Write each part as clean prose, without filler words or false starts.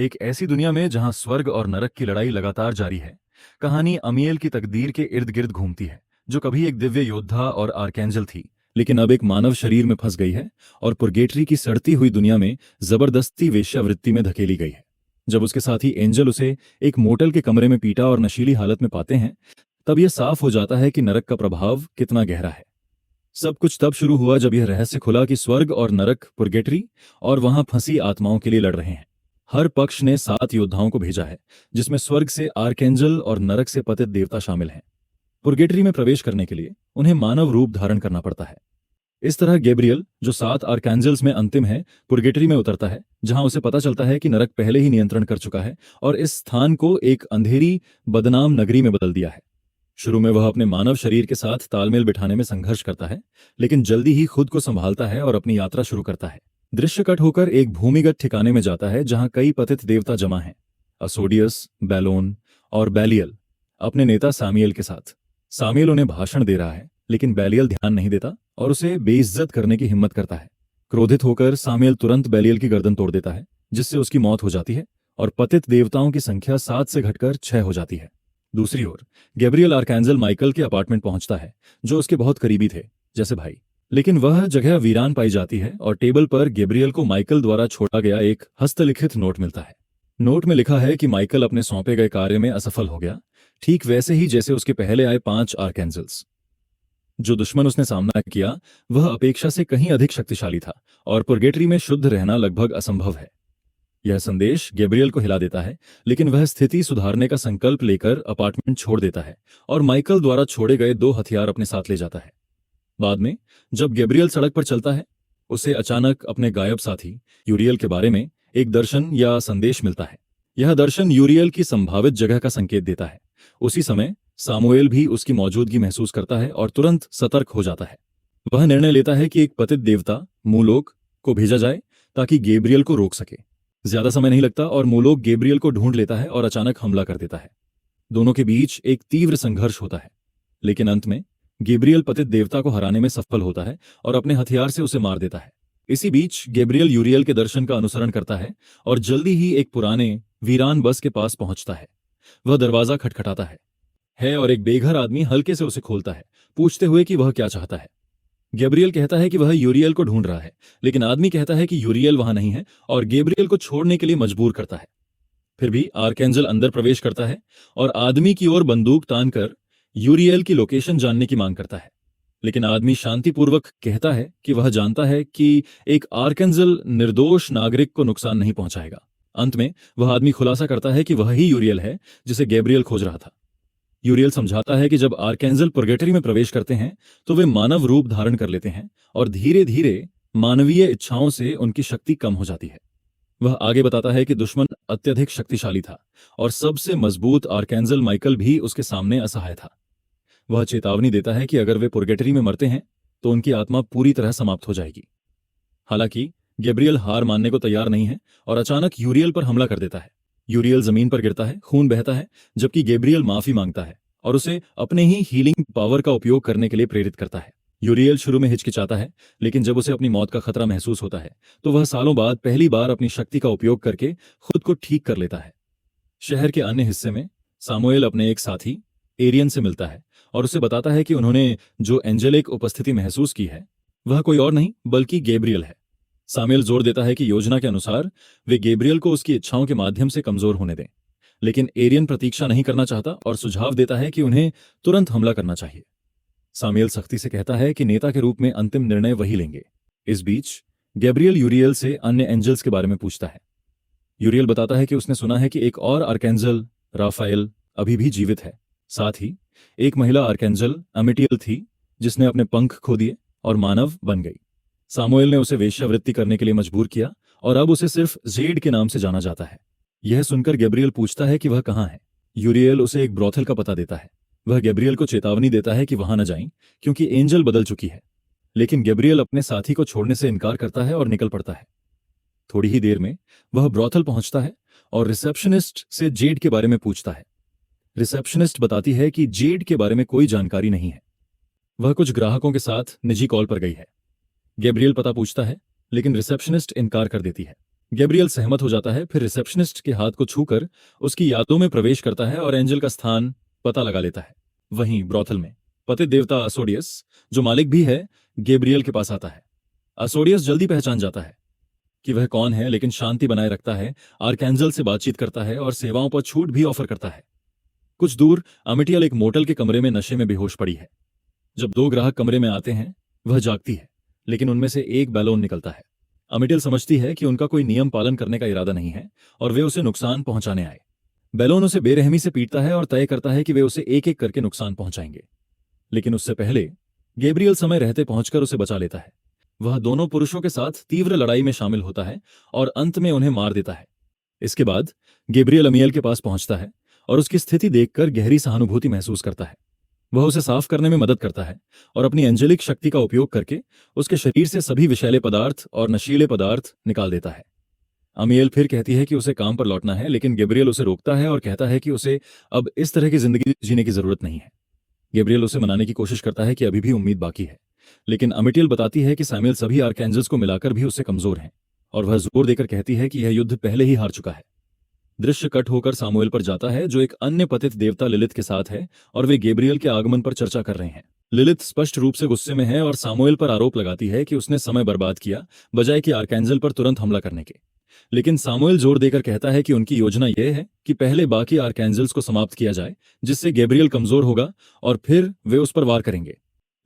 एक ऐसी दुनिया में जहां स्वर्ग और नरक की लड़ाई लगातार जारी है, कहानी अमीएल की तकदीर के इर्द गिर्द घूमती है, जो कभी एक दिव्य योद्धा और आर्कैंजल थी, लेकिन अब एक मानव शरीर में फंस गई है और पुर्गेटरी की सड़ती हुई दुनिया में जबरदस्ती वेश्यावृत्ति में धकेली गई है। जब उसके साथी एंजल उसे एक मोटल के कमरे में पीटा और नशीली हालत में पाते हैं, तब यह साफ हो जाता है कि नरक का प्रभाव कितना गहरा है। सब कुछ तब शुरू हुआ जब यह रहस्य खुला कि स्वर्ग और नरक पुर्गेटरी और वहां फंसी आत्माओं के लिए लड़ रहे हैं। हर पक्ष ने 7 योद्धाओं को भेजा है, जिसमें स्वर्ग से आर्कएंजल और नरक से पतित देवता शामिल हैं। पुर्गेटरी में प्रवेश करने के लिए उन्हें मानव रूप धारण करना पड़ता है। इस तरह गैब्रियल, जो 7 आर्कएंजल्स में अंतिम है, पुर्गेटरी में उतरता है, जहां उसे पता चलता है कि नरक पहले ही नियंत्रण कर चुका है और इस स्थान को एक अंधेरी, बदनाम नगरी में बदल दिया है। शुरू में वह अपने मानव शरीर के साथ तालमेल बिठाने में संघर्ष करता है, लेकिन जल्दी ही खुद को संभालता है और अपनी यात्रा शुरू करता है। दृश्य कट होकर एक भूमिगत ठिकाने में जाता है जहां कई पतित देवता जमा हैं, असोडियस, बैलोन और बैलियल अपने नेता सामियल के साथ। सामियल उन्हें भाषण दे रहा है, लेकिन बैलियल ध्यान नहीं देता और उसे बेइज्जत करने की हिम्मत करता है। क्रोधित होकर सामियल तुरंत बैलियल की गर्दन तोड़ देता है, जिससे उसकी मौत हो जाती है और पतित देवताओं की संख्या 7 से घटकर 6 हो जाती है। दूसरी ओर गैब्रियल आर्कैंजल माइकल के अपार्टमेंट पहुंचता है, जो उसके बहुत करीबी थे, जैसे भाई। लेकिन वह जगह वीरान पाई जाती है और टेबल पर गैब्रियल को माइकल द्वारा छोड़ा गया एक हस्तलिखित नोट मिलता है। नोट में लिखा है कि माइकल अपने सौंपे गए कार्य में असफल हो गया, ठीक वैसे ही जैसे उसके पहले आए 5 आर्कैंजल्स। जो दुश्मन उसने सामना किया वह अपेक्षा से कहीं अधिक शक्तिशाली था और पुर्गेटरी में शुद्ध रहना लगभग असंभव है। यह संदेश गैब्रियल को हिला देता है, लेकिन वह स्थिति सुधारने का संकल्प लेकर अपार्टमेंट छोड़ देता है और माइकल द्वारा छोड़े गए 2 हथियार अपने साथ ले जाता है। बाद में जब गैब्रियल सड़क पर चलता है, उसे अचानक अपने गायब साथी यूरियल के बारे में एक दर्शन या संदेश मिलता है। यह दर्शन यूरियल की संभावित जगह का संकेत देता है। उसी समय सामुएल भी उसकी मौजूदगी महसूस करता है और तुरंत सतर्क हो जाता है। वह निर्णय लेता है कि एक पतित देवता मूलोक को भेजा जाए ताकि गैब्रियल को रोक सके। ज्यादा समय नहीं लगता और मूलोक गैब्रियल को ढूंढ लेता है और अचानक हमला कर देता है। दोनों के बीच एक तीव्र संघर्ष होता है, लेकिन अंत में गैब्रियल पतित देवता को हराने में सफल होता है और अपने हथियार से उसे मार देता है। इसी बीच गैब्रियल यूरियल के दर्शन का अनुसरण करता है और जल्दी ही एक पुराने वीरान बस के पास पहुंचता है। वह दरवाजा खटखटाता है और एक बेघर आदमी हल्के से उसे खोलता है, पूछते हुए कि वह क्या चाहता है। गैब्रियल कहता है कि वह यूरियल को ढूंढ रहा है, लेकिन आदमी कहता है कि यूरियल वहां नहीं है और गैब्रियल को छोड़ने के लिए मजबूर करता है। फिर भी आर्कैंजल अंदर प्रवेश करता है और आदमी की ओर बंदूक तानकर यूरियल की लोकेशन जानने की मांग करता है। लेकिन आदमी शांतिपूर्वक कहता है कि वह जानता है कि एक आर्कैंजल निर्दोष नागरिक को नुकसान नहीं पहुंचाएगा। अंत में वह आदमी खुलासा करता है कि वह ही यूरियल है जिसे गैब्रियल खोज रहा था। यूरियल समझाता है कि जब आर्कैंजल पुर्गेटरी में प्रवेश करते हैं तो वे मानव रूप धारण कर लेते हैं और धीरे धीरे मानवीय इच्छाओं से उनकी शक्ति कम हो जाती है। वह आगे बताता है कि दुश्मन अत्यधिक शक्तिशाली था और सबसे मजबूत आर्कैंजल माइकल भी उसके सामने असहाय था। वह चेतावनी देता है कि अगर वे पुर्गेटरी में मरते हैं तो उनकी आत्मा पूरी तरह समाप्त हो जाएगी। हालांकि गैब्रियल हार मानने को तैयार नहीं है और अचानक यूरियल पर हमला कर देता है। यूरियल जमीन पर गिरता है, खून बहता है, जबकि गैब्रियल माफी मांगता है और उसे अपने ही हीलिंग पावर का उपयोग करने के लिए प्रेरित करता है। यूरियल शुरू में हिचकिचाता है, लेकिन जब उसे अपनी मौत का खतरा महसूस होता है तो वह सालों बाद पहली बार अपनी शक्ति का उपयोग करके खुद को ठीक कर लेता है। शहर के अन्य हिस्से में सामुएल अपने एक साथी एरियन से मिलता है और उसे बताता है कि उन्होंने जो एंजेलिक उपस्थिति महसूस की है वह कोई और नहीं बल्कि गैब्रियल है। सामुएल जोर देता है कि योजना के अनुसार वे गैब्रियल को उसकी इच्छाओं के माध्यम से कमजोर होने दें, लेकिन एरियन प्रतीक्षा नहीं करना चाहता और सुझाव देता है कि उन्हें तुरंत हमला करना चाहिए। सामुएल सख्ती से कहता है कि नेता के रूप में अंतिम निर्णय वही लेंगे। इस बीच गैब्रियल यूरियल से अन्य एंजल्स के बारे में पूछता है। यूरियल बताता है कि उसने सुना है कि एक और आर्कैंजल राफाएल अभी भी जीवित है। साथ ही एक महिला आर्कैंजल अमिटियल थी जिसने अपने पंख खो दिए और मानव बन गई। सामुएल ने उसे वेश्यावृत्ति करने के लिए मजबूर किया और अब उसे सिर्फ जेड के नाम से जाना जाता है। यह सुनकर गैब्रियल पूछता है कि वह कहाँ है। यूरियल उसे एक ब्रोथल का पता देता है। वह गैब्रियल को चेतावनी देता है कि वहां न जाएं, क्योंकि एंजल बदल चुकी है। लेकिन गैब्रियल अपने साथी को छोड़ने से इनकार करता है और निकल पड़ता है। थोड़ी ही देर में वह ब्रोथल पहुंचता है और रिसेप्शनिस्ट से जेड के बारे में पूछता है। रिसेप्शनिस्ट बताती है कि जेड के बारे में कोई जानकारी नहीं है। वह कुछ ग्राहकों के साथ निजी कॉल पर गई है। गैब्रियल पता पूछता है, लेकिन रिसेप्शनिस्ट इनकार कर देती है। गैब्रियल सहमत हो जाता है, फिर रिसेप्शनिस्ट के हाथ को छूकर उसकी यादों में प्रवेश करता है और एंजल का स्थान पता लगा लेता है। वहीं ब्रॉथल में पति देवता असोडियस, जो मालिक भी है, गैब्रियल के पास आता है। असोडियस जल्दी पहचान जाता है कि वह कौन है, लेकिन शांति बनाए रखता है, आर्कैंजल से बातचीत करता है और सेवाओं पर छूट भी ऑफर करता है। कुछ दूर अमिटियल एक मोटल के कमरे में नशे में बेहोश पड़ी है। जब दो ग्राहक कमरे में आते हैं, वह जागती है, लेकिन उनमें से एक बैलोन निकलता है। अमिटियल समझती है कि उनका कोई नियम पालन करने का इरादा नहीं है और वे उसे नुकसान पहुंचाने आए। बैलोन उसे बेरहमी से पीटता है और तय करता है कि वे उसे एक एक करके नुकसान पहुंचाएंगे, लेकिन उससे पहले गैब्रियल समय रहते पहुंचकर उसे बचा लेता है। वह दोनों पुरुषों के साथ तीव्र लड़ाई में शामिल होता है और अंत में उन्हें मार देता है। इसके बाद गैब्रियल अमियल के पास पहुंचता है और उसकी स्थिति देखकर गहरी सहानुभूति महसूस करता है। वह उसे साफ करने में मदद करता है और अपनी एंजेलिक शक्ति का उपयोग करके उसके शरीर से सभी विषैले पदार्थ और नशीले पदार्थ निकाल देता है। अमियल फिर कहती है कि उसे काम पर लौटना है, लेकिन गैब्रियल उसे रोकता है और कहता है कि उसे अब इस तरह की जिंदगी जीने की जरूरत नहीं है। गैब्रियल उसे मनाने की कोशिश करता है कि अभी भी उम्मीद बाकी है, लेकिन अमिटियल बताती है कि सैमुएल सभी आर्कैंजल्स को मिलाकर भी उससे कमजोर हैं और वह जोर देकर कहती है कि यह युद्ध पहले ही हार चुका है। दृश्य कट होकर सामुएल पर जाता है, जो एक अन्य पतित देवता लिलिथ के साथ है और वे गैब्रियल के आगमन पर चर्चा कर रहे हैं। लिलिथ स्पष्ट रूप से गुस्से में है और सामुएल पर आरोप लगाती है कि उसने समय बर्बाद किया बजाय कि आर्कैंजल पर तुरंत हमला करने के। लेकिन सामुएल जोर देकर कहता है कि उनकी योजना यह है कि पहले बाकी आर्कैंजल्स को समाप्त किया जाए, जिससे गैब्रियल कमजोर होगा और फिर वे उस पर वार करेंगे।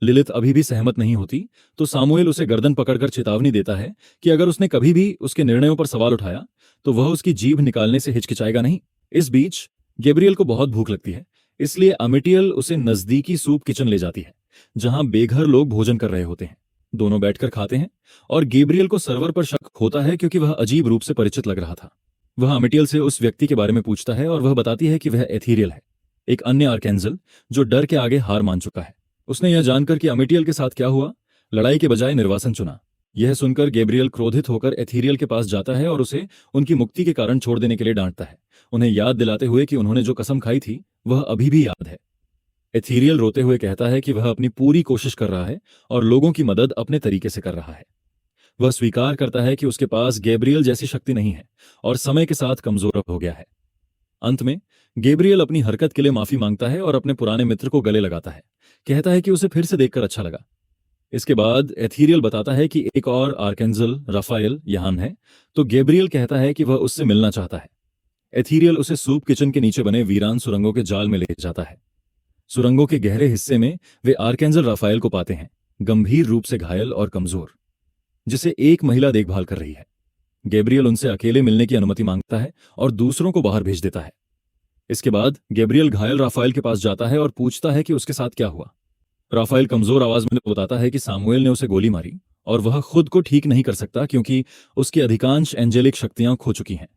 लिलिथ अभी भी सहमत नहीं होती, तो सामुएल उसे गर्दन पकड़कर चेतावनी देता है कि अगर उसने कभी भी उसके निर्णयों पर सवाल उठाया तो वह उसकी जीभ निकालने से हिचकिचाएगा नहीं। इस बीच गैब्रियल को बहुत भूख लगती है, इसलिए अमिटियल उसे नजदीकी सूप किचन ले जाती है, जहां बेघर लोग भोजन कर रहे होते हैं। दोनों बैठकर खाते हैं और गैब्रियल को सर्वर पर शक होता है क्योंकि वह अजीब रूप से परिचित लग रहा था। वह अमिटियल से उस व्यक्ति के बारे में पूछता है और वह बताती है कि वह एथीरियल है, एक अन्य आर्कैंजल जो डर के आगे हार मान चुका है। उसने यह जानकर कि अमिटियल के साथ क्या हुआ, लड़ाई के बजाय निर्वासन चुना। यह सुनकर गैब्रियल क्रोधित होकर एथीरियल के पास जाता है और उसे उनकी मुक्ति के कारण छोड़ देने के लिए डांटता है, उन्हें याद दिलाते हुए कि उन्होंने जो कसम खाई थी वह अभी भी याद है। एथीरियल रोते हुए कहता है कि वह अपनी पूरी कोशिश कर रहा है और लोगों की मदद अपने तरीके से कर रहा है। वह स्वीकार करता है कि उसके पास गैब्रियल जैसी शक्ति नहीं है और समय के साथ कमजोर हो गया है। अंत में गैब्रियल अपनी हरकत के लिए माफी मांगता है और अपने पुराने मित्र को गले लगाता है, कहता है कि उसे फिर से देखकर अच्छा लगा। इसके बाद एथीरियल बताता है कि एक और आर्कैंजल राफाएल यहाँ है, तो गैब्रियल कहता है कि वह उससे मिलना चाहता है। एथीरियल उसे सूप किचन के नीचे बने वीरान सुरंगों के जाल में ले जाता है। सुरंगों के गहरे हिस्से में वे आर्कैंजल राफाएल को पाते हैं, गंभीर रूप से घायल और कमजोर, जिसे एक महिला देखभाल कर रही है। गैब्रियल उनसे अकेले मिलने की अनुमति मांगता है और दूसरों को बाहर भेज देता है। इसके बाद गैब्रियल घायल राफाएल के पास जाता है और पूछता है कि उसके साथ क्या हुआ। राफाएल कमजोर आवाज में बताता है कि सामुएल ने उसे गोली मारी और वह खुद को ठीक नहीं कर सकता क्योंकि उसकी अधिकांश एंजेलिक शक्तियां खो चुकी हैं।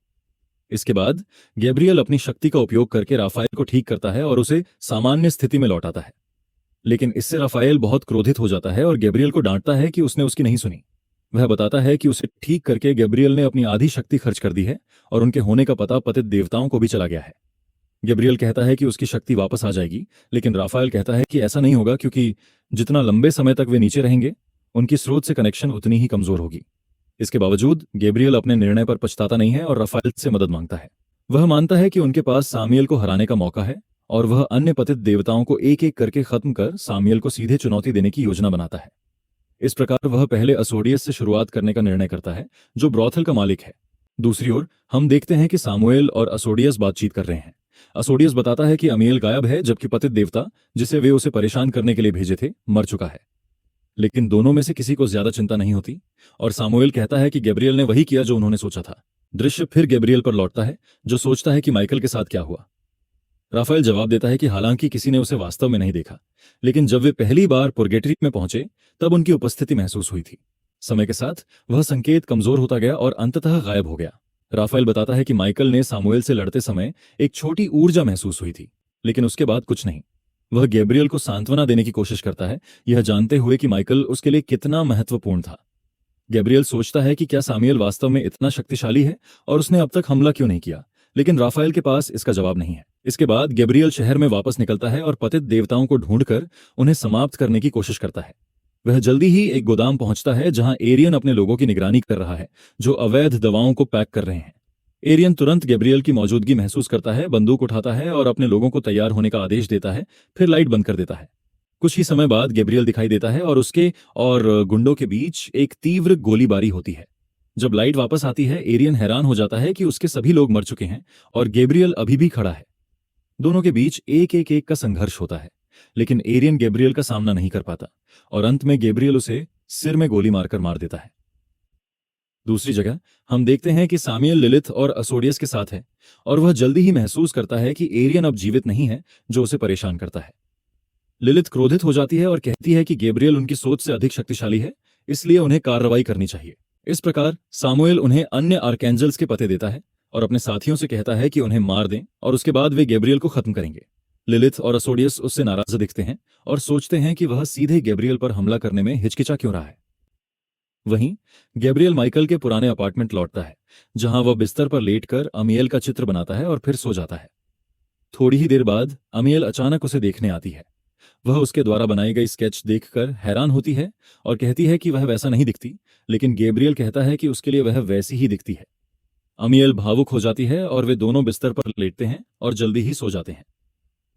इसके बाद गैब्रियल अपनी शक्ति का उपयोग करके राफाएल को ठीक करता है और उसे सामान्य स्थिति में लौटाता है, लेकिन इससे राफाएल बहुत क्रोधित हो जाता है और गैब्रियल को डांटता है कि उसने उसकी नहीं सुनी। वह बताता है कि उसे ठीक करके गैब्रियल ने अपनी आधी शक्ति खर्च कर दी है और उनके होने का पता पतित देवताओं को भी चला गया है। गैब्रियल कहता है कि उसकी शक्ति वापस आ जाएगी, लेकिन राफाएल कहता है कि ऐसा नहीं होगा क्योंकि जितना लंबे समय तक वे नीचे रहेंगे, उनकी स्रोत से कनेक्शन उतनी ही कमजोर होगी। इसके बावजूद गैब्रियल अपने निर्णय पर पछताता नहीं है और राफाएल से मदद मांगता है। वह मानता है कि उनके पास सामुएल को हराने का मौका है और वह अन्य पतित देवताओं को एक एक करके खत्म कर सामुएल को सीधे चुनौती देने की योजना बनाता है। इस प्रकार वह पहले असोडियस से शुरुआत करने का निर्णय करता है, जो ब्रॉथल का मालिक है। दूसरी ओर हम देखते हैं कि सामुएल और असोडियस बातचीत कर रहे हैं। असोडियस बताता है कि अमियल गायब है, जबकि पतित देवता जिसे वे उसे परेशान करने के लिए भेजे थे मर चुका है। लेकिन दोनों में से किसी को ज्यादा चिंता नहीं होती और सामुएल कहता है कि गैब्रियल ने वही किया जो उन्होंने सोचा था। दृश्य फिर गैब्रियल पर लौटता है, जो सोचता है कि माइकल के साथ क्या हुआ। राफाएल जवाब देता है कि हालांकि किसी ने उसे वास्तव में नहीं देखा, लेकिन जब वे पहली बार पुर्गेटरी में पहुंचे तब उनकी उपस्थिति महसूस हुई थी। समय के साथ वह संकेत कमजोर होता गया और अंततः गायब हो गया। राफाएल बताता है कि माइकल ने सामुएल से लड़ते समय एक छोटी ऊर्जा महसूस हुई थी, लेकिन उसके बाद कुछ नहीं। वह गैब्रियल को सांत्वना देने की कोशिश करता है, यह जानते हुए कि माइकल उसके लिए कितना महत्वपूर्ण था। गैब्रियल सोचता है कि क्या सामुएल वास्तव में इतना शक्तिशाली है और उसने अब तक हमला क्यों नहीं किया, लेकिन राफाएल के पास इसका जवाब नहीं है। इसके बाद गैब्रियल शहर में वापस निकलता है और पतित देवताओं को ढूंढकर उन्हें समाप्त करने की कोशिश करता है। वह जल्दी ही एक गोदाम पहुंचता है जहां एरियन अपने लोगों की निगरानी कर रहा है जो अवैध दवाओं को पैक कर रहे हैं। एरियन तुरंत गैब्रियल की मौजूदगी महसूस करता है, बंदूक उठाता है और अपने लोगों को तैयार होने का आदेश देता है, फिर लाइट बंद कर देता है। कुछ ही समय बाद गैब्रियल दिखाई देता है और उसके और गुंडों के बीच एक तीव्र गोलीबारी होती है। जब लाइट वापस आती है, एरियन हैरान हो जाता है कि उसके सभी लोग मर चुके हैं और गैब्रियल अभी भी खड़ा है। दोनों के बीच एक का संघर्ष होता है, लेकिन एरियन गैब्रियल का सामना नहीं कर पाता और अंत में गैब्रियल उसे सिर में गोली मारकर मार देता है। दूसरी जगह हम देखते हैं कि सामियल लिलिथ और असोडियस के साथ है और वह जल्दी ही महसूस करता है कि एरियन अब जीवित नहीं है, जो उसे परेशान करता है। लिलिथ क्रोधित हो जाती है और कहती है कि गैब्रियल उनकी सोच से अधिक शक्तिशाली है, इसलिए उन्हें कार्रवाई करनी चाहिए। इस प्रकार सामुएल उन्हें अन्य आर्कैंजल्स के पते देता है और अपने साथियों से कहता है कि उन्हें मार दें और उसके बाद वे गैब्रियल को खत्म करेंगे। लिलिथ और असोडियस उससे नाराज दिखते हैं और सोचते हैं कि वह सीधे गैब्रियल पर हमला करने में हिचकिचा क्यों रहा है। वहीं गैब्रियल माइकल के पुराने अपार्टमेंट लौटता है, जहां वह बिस्तर पर लेटकर अमियल का चित्र बनाता है और फिर सो जाता है। थोड़ी ही देर बाद अमियल अचानक उसे देखने आती है। वह उसके द्वारा बनाई गई स्केच देखकर हैरान होती है और कहती है कि वह वैसा नहीं दिखती, लेकिन गैब्रियल कहता है कि उसके लिए वह वैसी ही दिखती है। अमियल भावुक हो जाती है और वे दोनों बिस्तर पर लेटते हैं और जल्दी ही सो जाते हैं।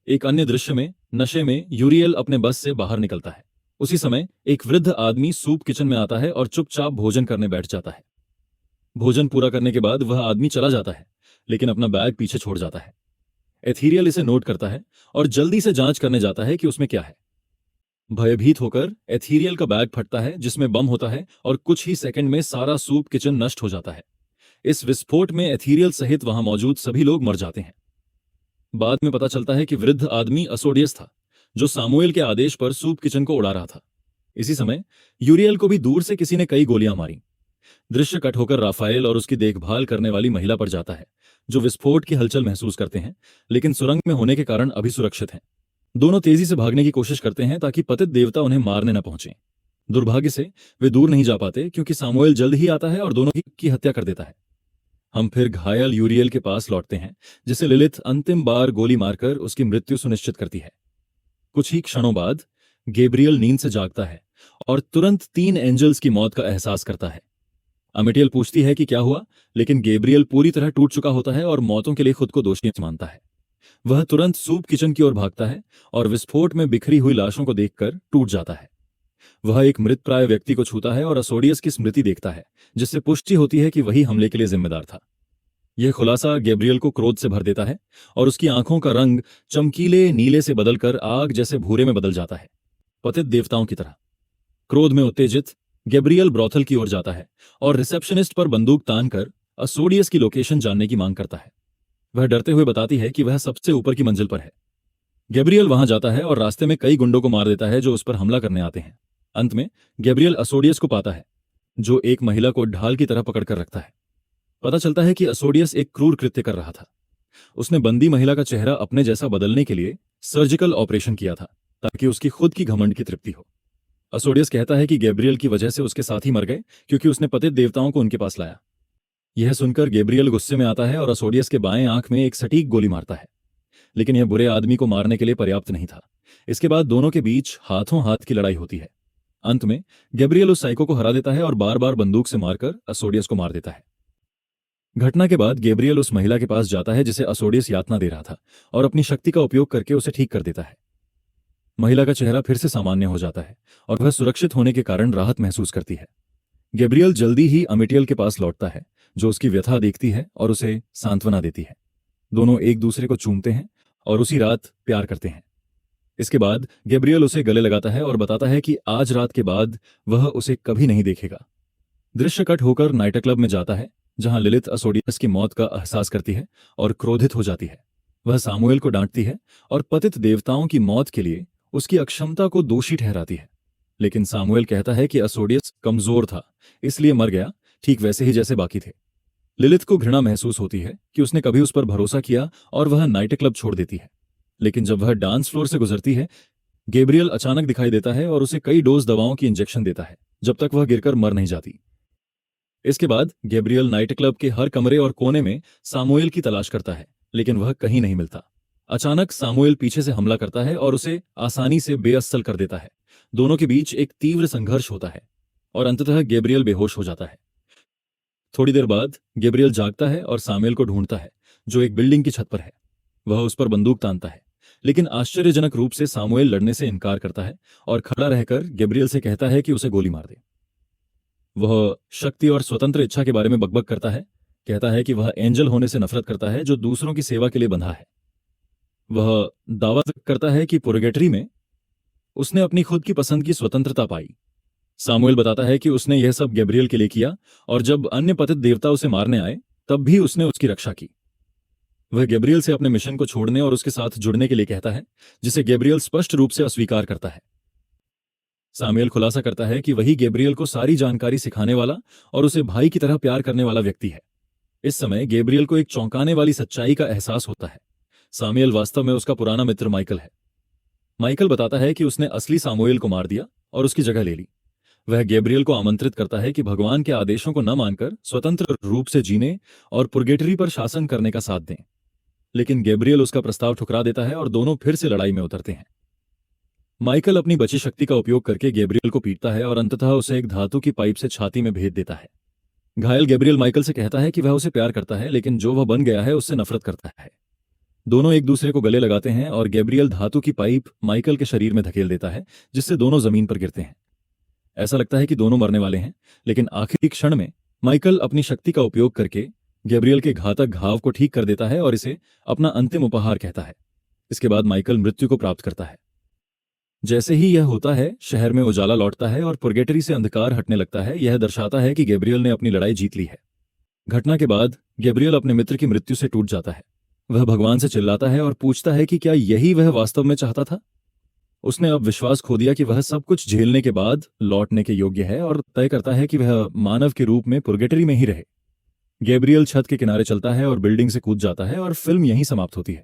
एक अन्य दृश्य में नशे में यूरियल अपने बस से बाहर निकलता है। उसी समय एक वृद्ध आदमी सूप किचन में आता है और चुपचाप भोजन करने बैठ जाता है। भोजन पूरा करने के बाद वह आदमी चला जाता है, लेकिन अपना बैग पीछे छोड़ जाता है। एथीरियल इसे नोट करता है और जल्दी से जांच करने जाता है कि उसमें क्या है। भयभीत होकर एथीरियल का बैग फटता है जिसमें बम होता है और कुछ ही सेकंड में सारा सूप किचन नष्ट हो जाता है। इस विस्फोट में एथीरियल सहित वहां मौजूद सभी लोग मर जाते हैं। बाद में पता चलता है कि वृद्ध आदमी असोडियस था, जो सामुएल के आदेश पर सूप किचन को उड़ा रहा था। इसी समय यूरियल को भी दूर से किसी ने कई गोलियां मारी। दृश्य कट होकर राफाएल और उसकी देखभाल करने वाली महिला पर जाता है, जो विस्फोट की हलचल महसूस करते हैं, लेकिन सुरंग में होने के कारण अभी सुरक्षित हैं। दोनों तेजी से भागने की कोशिश करते हैं ताकि पतित देवता उन्हें मारने न पहुंचे। दुर्भाग्य से वे दूर नहीं जा पाते क्योंकि सामुएल जल्द ही आता है और दोनों की हत्या कर देता है। हम फिर घायल यूरियल के पास लौटते हैं, जिसे लिलिथ अंतिम बार गोली मारकर उसकी मृत्यु सुनिश्चित करती है। कुछ ही क्षणों बाद गैब्रियल नींद से जागता है और तुरंत 3 एंजल्स की मौत का एहसास करता है। अमिटियल पूछती है कि क्या हुआ, लेकिन गैब्रियल पूरी तरह टूट चुका होता है और मौतों के लिए खुद को दोषी मानता है। वह तुरंत सूप किचन की ओर भागता है और विस्फोट में बिखरी हुई लाशों को देखकर टूट जाता है। वह एक मृतप्राय व्यक्ति को छूता है और असोडियस की स्मृति देखता है, जिससे पुष्टि होती है कि वही हमले के लिए जिम्मेदार था। यह खुलासा गैब्रियल को क्रोध से भर देता है और उसकी आंखों का रंग चमकीले नीले से बदलकर आग जैसे भूरे में बदल जाता है, पतित देवताओं की तरह। क्रोध में उत्तेजित गैब्रियल ब्रॉथल की ओर जाता है और रिसेप्शनिस्ट पर बंदूक तानकर असोडियस की लोकेशन जानने की मांग करता है। वह डरते हुए बताती है कि वह सबसे ऊपर की मंजिल पर है। गैब्रियल वहां जाता है और रास्ते में कई गुंडों को मार देता है जो उस पर हमला करने आते हैं। अंत में गैब्रियल असोडियस को पाता है, जो एक महिला को ढाल की तरह पकड़कर रखता है। पता चलता है कि असोडियस एक क्रूर कृत्य कर रहा था। उसने बंदी महिला का चेहरा अपने जैसा बदलने के लिए सर्जिकल ऑपरेशन किया था, ताकि उसकी खुद की घमंड की तृप्ति हो। असोडियस कहता है कि गैब्रियल की वजह से उसके साथी मर गए क्योंकि उसने पतित देवताओं को उनके पास लाया। यह सुनकर गैब्रियल गुस्से में आता है और असोडियस के बाएं आंख में एक सटीक गोली मारता है, लेकिन यह बुरे आदमी को मारने के लिए पर्याप्त नहीं था। इसके बाद दोनों के बीच हाथों हाथ की लड़ाई होती है। अंत में गैब्रियल उस साइको को हरा देता है और बार बार बंदूक से मारकर असोडियस को मार देता है। घटना के बाद गैब्रियल उस महिला के पास जाता है जिसे असोडियस यातना दे रहा था और अपनी शक्ति का उपयोग करके उसे ठीक कर देता है। महिला का चेहरा फिर से सामान्य हो जाता है और वह सुरक्षित होने के कारण राहत महसूस करती है। गैब्रियल जल्दी ही अमिटियल के पास लौटता है, जो उसकी व्यथा देखती है और उसे सांत्वना देती है। दोनों एक दूसरे को चूमते हैं और उसी रात प्यार करते हैं। इसके बाद गैब्रियल उसे गले लगाता है और बताता है कि आज रात के बाद वह उसे कभी नहीं देखेगा। दृश्य कट होकर नाइट क्लब में जाता है, जहां लिलिथ असोडियस की मौत का एहसास करती है और क्रोधित हो जाती है। वह सामुएल को डांटती है और पतित देवताओं की मौत के लिए उसकी अक्षमता को दोषी ठहराती है, लेकिन सामुएल कहता है कि असोडियस कमजोर था, इसलिए मर गया, ठीक वैसे ही जैसे बाकी थे। लिलिथ को घृणा महसूस होती है कि उसने कभी उस पर भरोसा किया और वह नाइट क्लब छोड़ देती है। लेकिन जब वह डांस फ्लोर से गुजरती है, गैब्रियल अचानक दिखाई देता है और उसे कई डोज दवाओं की इंजेक्शन देता है, जब तक वह गिरकर मर नहीं जाती। इसके बाद गैब्रियल नाइट क्लब के हर कमरे और कोने में सामुएल की तलाश करता है, लेकिन वह कहीं नहीं मिलता। अचानक सामुएल पीछे से हमला करता है और उसे आसानी से बेअस्सल कर देता है, दोनों के बीच एक तीव्र संघर्ष होता है और अंततः गैब्रियल बेहोश हो जाता है। थोड़ी देर बाद गैब्रियल जागता है और सामुएल को ढूंढता है, जो एक बिल्डिंग की छत पर है। वह उस पर बंदूक तानता है, लेकिन आश्चर्यजनक रूप से सामुएल लड़ने से इनकार करता है और खड़ा रहकर गैब्रियल से कहता है कि उसे गोली मार दे। वह शक्ति और स्वतंत्र इच्छा के बारे में बकबक करता है, कहता है कि वह एंजल होने से नफरत करता है जो दूसरों की सेवा के लिए बंधा है। वह दावा करता है कि पुर्गेटरी में उसने अपनी खुद की पसंद की स्वतंत्रता पाई। सामुएल बताता है कि उसने यह सब गैब्रियल के लिए किया और जब अन्य पतित देवता उसे मारने आए तब भी उसने उसकी रक्षा की। वह गैब्रियल से अपने मिशन को छोड़ने और उसके साथ जुड़ने के लिए कहता है, जिसे गैब्रियल स्पष्ट रूप से अस्वीकार करता है। सामुएल खुलासा करता है कि वही गैब्रियल को सारी जानकारी सिखाने वाला और उसे भाई की तरह प्यार करने वाला व्यक्ति है। इस समय गैब्रियल को एक चौंकाने वाली सच्चाई का एहसास होता है। सामुएल वास्तव में उसका पुराना मित्र माइकल है। माइकल बताता है कि उसने असली सामुएल को मार दिया और उसकी जगह ले ली। वह गैब्रियल को आमंत्रित करता है कि भगवान के आदेशों को न मानकर स्वतंत्र रूप से जीने और पुर्गेटरी पर शासन करने का साथ दें। लेकिन गैब्रियल उसका प्रस्ताव ठुकरा देता है और दोनों फिर से लड़ाई में उतरते हैं। माइकल अपनी बची शक्ति का उपयोग करके गैब्रियल को पीटता है और अंततः उसे एक धातु की पाइप से छाती में भेद देता है। घायल गैब्रियल माइकल से कहता है कि वह उसे प्यार करता है, लेकिन जो वह बन गया है उससे नफरत करता है। दोनों एक दूसरे को गले लगाते हैं और गैब्रियल धातु की पाइप माइकल के शरीर में धकेल देता है, जिससे दोनों जमीन पर गिरते हैं। ऐसा लगता है कि दोनों मरने वाले हैं, लेकिन आखिरी क्षण में माइकल अपनी शक्ति का उपयोग करके गैब्रियल के घातक घाव को ठीक कर देता है और इसे अपना अंतिम उपहार कहता है। इसके बाद माइकल मृत्यु को प्राप्त करता है। जैसे ही यह होता है, शहर में उजाला लौटता है और पुर्गेटरी से अंधकार हटने लगता है। यह दर्शाता है कि गैब्रियल ने अपनी लड़ाई जीत ली है। घटना के बाद गैब्रियल अपने मित्र की मृत्यु से टूट जाता है। वह भगवान से चिल्लाता है और पूछता है कि क्या यही वह वास्तव में चाहता था। उसने अब विश्वास खो दिया कि वह सब कुछ झेलने के बाद लौटने के योग्य है और तय करता है कि वह मानव के रूप में पुर्गेटरी में ही रहे। गैब्रियल छत के किनारे चलता है और बिल्डिंग से कूद जाता है और फिल्म यहीं समाप्त होती है।